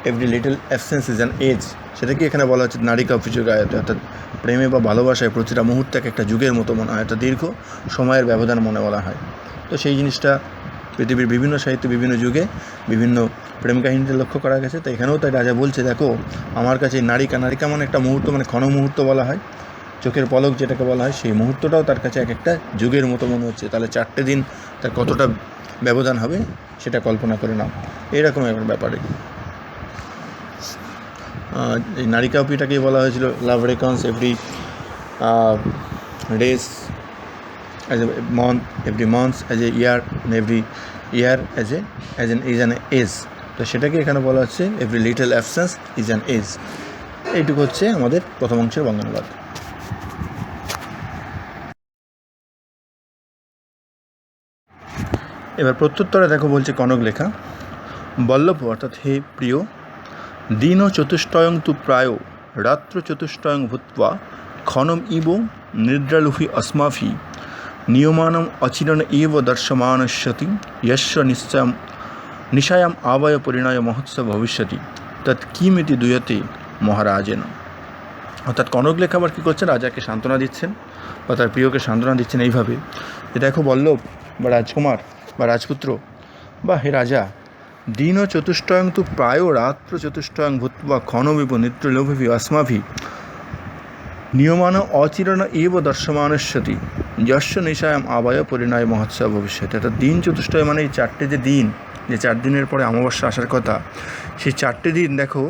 every little absence is an age, সেটাকে এখানে বলা হচ্ছে নারিকা অপি যুগায়তে, অর্থাৎ প্রেমে বা ভালোবাসায় প্রতিটা মুহূর্তকে একটা যুগের মতো মনে হয়, একটা দীর্ঘ সময়ের ব্যবধান মনে বলা হয়। তো সেই জিনিসটা পৃথিবীর বিভিন্ন সাহিত্যে বিভিন্ন যুগে বিভিন্ন প্রেম কাহিনীতে লক্ষ্য করা গেছে। তো এখানেও তাই রাজা বলছে দেখো আমার কাছে নারিকা মানে একটা মুহূর্ত, মানে ক্ষণ মুহূর্ত বলা হয়, চোখের পলক যেটাকে বলা হয়, সেই মুহূর্তটাও তার কাছে এক একটা যুগের মতো মনে হচ্ছে। তাহলে 4টে দিন তার কতটা ব্যবধান হবে সেটা কল্পনা করে নাও, এরকম একটা ব্যাপারে। এই নারিকা অপিটাকেই বলা হয়েছিল love reckons every days as a month, every month as a year, and every year as an age। তো সেটাকে এখানে বলা হচ্ছে every little absence is an age. এইটুকু হচ্ছে আমাদের প্রথম অংশের বঙ্গানুবাদ। এবার প্রত্যুত্তরে দেখো বলছে কনক লেখা, বল্লভ অর্থাৎ হে প্রিয়, দিন চতুষ্টয়ং তু প্রায় রাত্র চতুষ্টয়ং ভূত্বা ক্ষণম ইব নিদ্রালুফি अस्माभि নিয়মানম অচিরণ এব দর্শমানস্যতি যস্য নিশায়াম আবয় পরিণয় মহোৎসব ভবিষ্যতি তৎ কিমিতি দুয়তে মহারাজেন। অর্থাৎ কনক লেখা আবার কী করছেন, রাজাকে সান্ত্বনা দিচ্ছেন বা তার প্রিয়কে সান্ত্বনা দিচ্ছেন এইভাবে যে দেখো বল্লভ বা রাজকুমার বা রাজপুত্র বা হে রাজা, দিন চতুষ্টয়ং তু প্রায় রাত্র চতুষ্টয়ং ভূত্বা ক্ষণবিব নিদ্রলোভি अस्माभि নিয়মান অচিরণ এব দর্শমানস্যতি যস্য নিশায়াম আবয় পরিণয় মহোৎসব ভবিষ্যতে। অর্থাৎ দিন চতুষ্টয় মানে এই 4টে যে দিন, যে 4 দিনের পরে অমাবস্যা আসার কথা, সেই 4টে দিন দেখো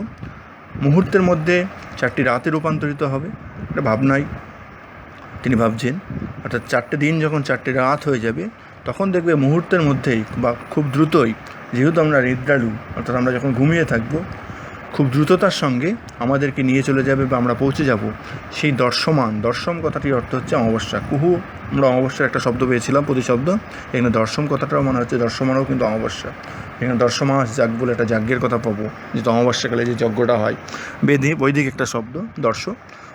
মুহূর্তের মধ্যে 4টি রাতে রূপান্তরিত হবে। এটা ভাবনাই তিনি ভাবছেন, অর্থাৎ 4টে দিন যখন 4টে রাত হয়ে যাবে, তখন দেখবে মুহূর্তের মধ্যেই বা খুব দ্রুতই, যেহেতু আমরা নিদ্রালু, অর্থাৎ আমরা যখন ঘুমিয়ে থাকবো, খুব দ্রুততার সঙ্গে আমাদেরকে নিয়ে চলে যাবে বা আমরা পৌঁছে যাব সেই দর্শম কথাটির অর্থ হচ্ছে অমাবস্যা। আমরা অমাবস্যার একটা শব্দ পেয়েছিলাম, প্রতিশব্দ। এখানে দর্শম কথাটাও মনে হচ্ছে দর্শমানও কিন্তু অমাবস্যা। এখানে দর্শমাস যাগ বলে একটা যাজ্ঞের কথা পাবো, যেহেতু অমাবস্যাকালে যে যজ্ঞটা হয়, বৈদিক একটা শব্দ দর্শ।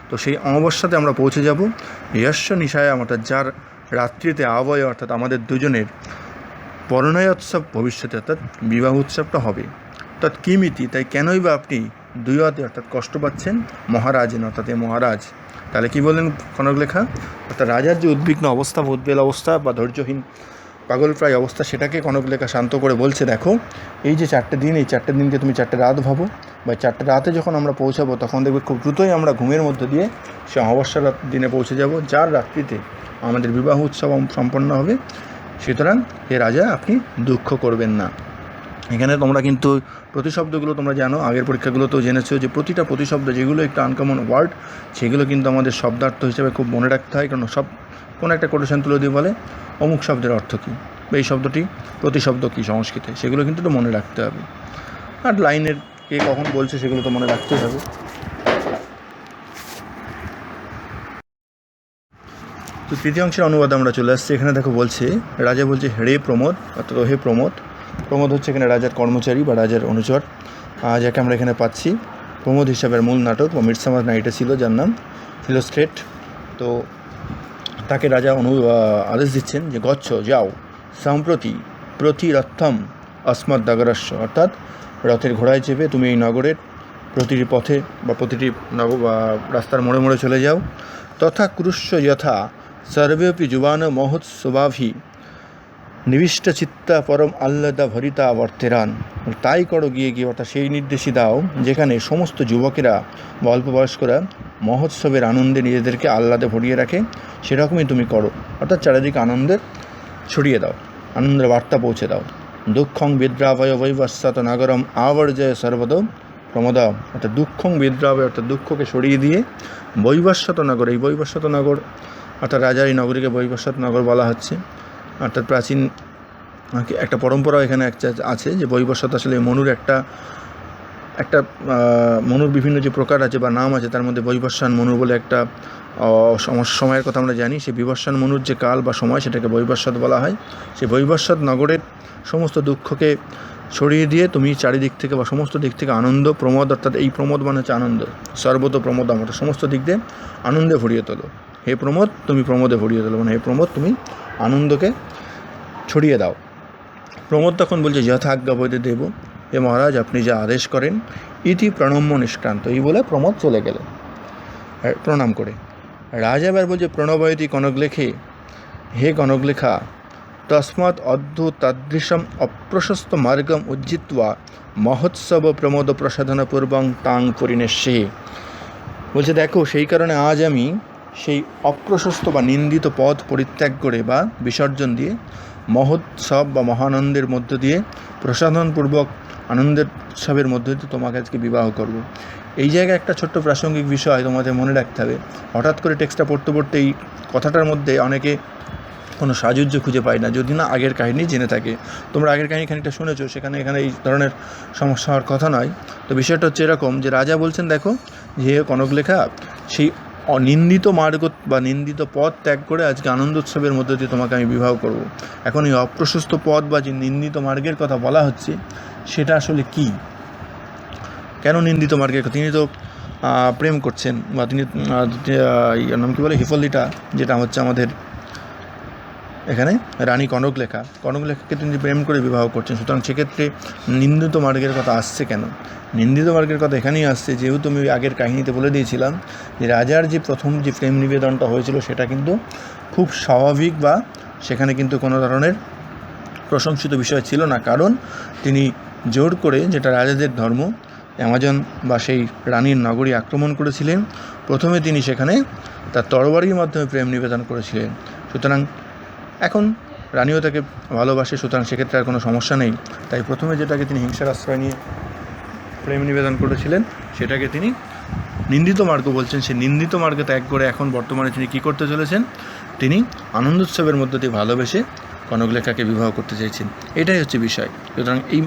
তো সেই অমাবস্যাতে আমরা পৌঁছে যাব। যস্য নিশায়, অর্থাৎ যার রাত্রিতে আবয়, অর্থাৎ আমাদের দুজনের পরিণয় উৎসব ভবিষ্যতে, অর্থাৎ বিবাহ উৎসবটা হবে। অর্থাৎ কিমিতি, তাই কেনই বা আপনি দুইতে অর্থাৎ কষ্ট পাচ্ছেন মহারাজেন, অর্থাৎ এই মহারাজ। তাহলে কী বললেন কনক লেখা, অর্থাৎ রাজার যে উদ্বিগ্ন অবস্থা, উদ্বেল অবস্থা বা ধৈর্যহীন পাগলপ্রায় অবস্থা, সেটাকে কনক লেখা শান্ত করে বলছে দেখো এই যে 4টে দিন, এই 4টে দিনকে তুমি 4টে রাত ভাবো, বা 4টে রাতে যখন আমরা পৌঁছাবো তখন দেখবে খুব দ্রুতই আমরা ঘুমের মধ্যে দিয়ে সে অমাবস্যার দিনে পৌঁছে যাব, যার রাত্রিতে আমাদের বিবাহ উৎসব সম্পন্ন হবে। সুতরাং হে রাজা আপনি দুঃখ করবেন না। এখানে তোমরা কিন্তু প্রতিশব্দগুলো তোমরা জানো, আগের পরীক্ষাগুলোতেও জেনেছো যে প্রতিটা প্রতিশব্দ যেগুলো একটু আনকমন ওয়ার্ড সেগুলো কিন্তু আমাদের শব্দার্থ হিসেবে খুব মনে রাখতে হয়, কারণ কোনো একটা কোটেশন তুলে দিয়ে বলে অমুক শব্দের অর্থ কী বা এই শব্দটি প্রতিশব্দ কী সংস্কৃতে, সেগুলো কিন্তু একটু মনে রাখতে হবে। আর লাইনের কে কখন বলছে সেগুলো তো মনে রাখতেই হবে। তো তৃতীয় অংশের অনুবাদ আমরা চলে আসছি। এখানে দেখো বলছে, রাজা বলছে হে প্রমোদ, অর্থাৎ হে প্রমোদ। প্রমোদ হচ্ছে এখানে রাজার কর্মচারী বা রাজার অনুচর, যাকে আমরা এখানে পাচ্ছি। প্রমোদ হিসাবের মূল নাটক বা মিডসামার নাইটে ছিল, যার নাম ফিলোস্ট্রেট। তো তাকে রাজা আদেশ দিচ্ছেন যে গচ্ছ যাও সম্প্রতি প্রতিরথম অস্মৎ নগরস্য, অর্থাৎ রথের ঘোড়ায় চেপে তুমি এই নগরের প্রতিটি পথে বা প্রতিটি রাস্তার মোড়ে মোড়ে চলে যাও। তথা কুরুষ্য যথা সর্বেপি যুবান মহোৎসবাভি নিবিষ্টচিত্তা পরম আহ্লাদা ভরিতা বর্তেরান। তাই করো গিয়ে অর্থাৎ সেই নির্দেশই দাও যেখানে সমস্ত যুবকেরা বা অল্প বয়স্করা মহোৎসবের আনন্দে নিজেদেরকে আহ্লাদে ভরিয়ে রাখে, সেরকমই তুমি করো। অর্থাৎ চারিদিকে আনন্দের ছড়িয়ে দাও, আনন্দের বার্তা পৌঁছে দাও। দুঃখং বিদ্রাবয় বৈবস্বত নগরম আবর্জয় সর্বদ প্রমোদ, অর্থাৎ দুঃখং বিদ্রাবয় অর্থাৎ দুঃখকে সরিয়ে দিয়ে বৈবস্বত নগর, এই বৈবস্বত নগর অর্থাৎ রাজার এই নগরীকে বৈবস্বত নগর বলা হচ্ছে। অর্থাৎ প্রাচীন একটা পরম্পরা এখানে একটা আছে যে বৈবস্বত আসলে মনুর একটা মনুর বিভিন্ন যে প্রকার আছে বা নাম আছে, তার মধ্যে বৈবস্বান মনু বলে একটা সময়ের কথা আমরা জানি। সেই বিবস্বান মনুর যে কাল বা সময় সেটাকে বৈবস্বত বলা হয়। সেই বৈবস্বত নগরের সমস্ত দুঃখকে ছড়িয়ে দিয়ে তুমি চারিদিক থেকে বা সমস্ত দিক থেকে আনন্দ প্রমোদ, অর্থাৎ এই প্রমোদ মানে হচ্ছে আনন্দ, সর্বত প্রমোদ, আমরা সমস্ত দিক দিয়ে আনন্দে ভরিয়ে তোলো। হে প্রমোদ তুমি প্রমোদে ভরিয়ে তোলো, মানে হে প্রমোদ তুমি আনন্দকে ছড়িয়ে দাও। প্রমোদ তখন বলছে যথাজ্ঞা বৈদে দেব, হে মহারাজ আপনি যা আদেশ করেন। ইতি প্রণম্য নিষ্ক্রান্ত, এই বলে প্রমোদ চলে গেলেন প্রণাম করে। রাজা এবার বলছে প্রণবয়তি কনকলেখে, হে কনকলেখা তস্মাৎ অদ্ভুত তাদৃশম অপ্রশস্ত মার্গম উজ্জিত্বা মহোৎসব প্রমোদ প্রসাধন পূর্বং তাং পরিণেশ্যে। বলছে দেখো সেই কারণে আজ আমি সেই অপ্রশস্ত বা নিন্দিত পথ পরিত্যাগ করে বা বিসর্জন দিয়ে মহোৎসব বা মহানন্দের মধ্য দিয়ে প্রসাধনপূর্বক আনন্দের উৎসবের মধ্য দিয়ে তোমাকে আজকে বিবাহ করব। এই জায়গায় একটা ছোট্ট প্রাসঙ্গিক বিষয় তোমাদের মনে রাখতে হবে। হঠাৎ করে টেক্সটটা পড়তে পড়তে এই কথাটার মধ্যে অনেকে কোনো সাজুজ্য খুঁজে পায় না যদি না আগের কাহিনী জেনে থাকে। তোমরা আগের কাহিনী খানিকটা শুনেছো, এখানে এই ধরনের সমস্যা হওয়ার কথা নয়। তো বিষয়টা হচ্ছে এরকম যে রাজা বলছেন দেখো যে কনকলেখা সেই নিন্দিত মার্গ বা নিন্দিত পথ ত্যাগ করে আজকে আনন্দ উৎসবের মধ্যে দিয়ে তোমাকে আমি বিবাহ করব। এখন এই অপ্রশস্ত পথ বা যে নিন্দিত মার্গের কথা বলা হচ্ছে সেটা আসলে কি, কেন নিন্দিত মার্গের কথা? তিনি তো প্রেম করছেন বা তিনি নাম কী বলে হিফলিটা, যেটা হচ্ছে আমাদের এখানে রানী কনকলেখাকে তিনি প্রেম করে বিবাহ করছেন। সুতরাং সেক্ষেত্রে নিন্দিত মার্গের কথা আসছে কেন? নিন্দিত মার্গের কথা এখানেই আসছে যেহেতু আমি আগের কাহিনীতে বলে দিয়েছিলাম যে রাজার যে প্রথম যে প্রেম নিবেদনটা হয়েছিল সেটা কিন্তু খুব স্বাভাবিক বা সেখানে কিন্তু কোনো ধরনের প্রশংসিত বিষয় ছিল না, কারণ তিনি জোর করে, যেটা রাজাদের ধর্ম, অ্যামাজন বা সেই রানীর নগরী আক্রমণ করেছিলেন। প্রথমে তিনি সেখানে তার তরবারির মাধ্যমে প্রেম নিবেদন করেছিলেন। সুতরাং এখন রানীও তাকে ভালোবাসে, সুতরাং সেক্ষেত্রে আর কোনো সমস্যা নেই। তাই প্রথমে যেটাকে তিনি হিংসার আশ্রয় নিয়ে প্রেম নিবেদন করেছিলেন সেটাকে তিনি নিন্দিত মার্গ বলছেন। সেই নিন্দিত মার্গে ত্যাগ করে এখন বর্তমানে তিনি কী করতে চলেছেন? তিনি আনন্দোৎসবের মধ্য দিয়ে ভালোবেসে কনকলেখাকে বিবাহ করতে চাইছেন। এটাই হচ্ছে বিষয়। সুতরাং এই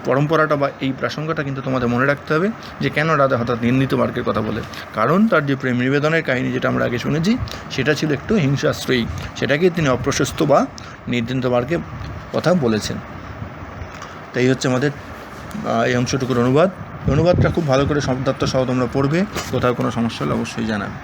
পরম্পরাটা বা এই প্রসঙ্গটা কিন্তু তোমাদের মনে রাখতে হবে যে কেন রাজা হঠাৎ নিন্দিত মার্গের কথা বলে। কারণ তার যে প্রেম নিবেদনের কাহিনী যেটা আমরা আগে শুনেছি সেটা ছিল একটু হিংসাশ্রয়ী, সেটাকে তিনি অপ্রশস্ত বা নির্দিষ্ট মার্গের কথা বলেছেন। তাই হচ্ছে আমাদের এই অংশটুকুর অনুবাদটা খুব ভালো করে শব্দার্থ সহ তোমরা পড়বে। কোথাও কোনো সমস্যা হলে অবশ্যই জানাবে।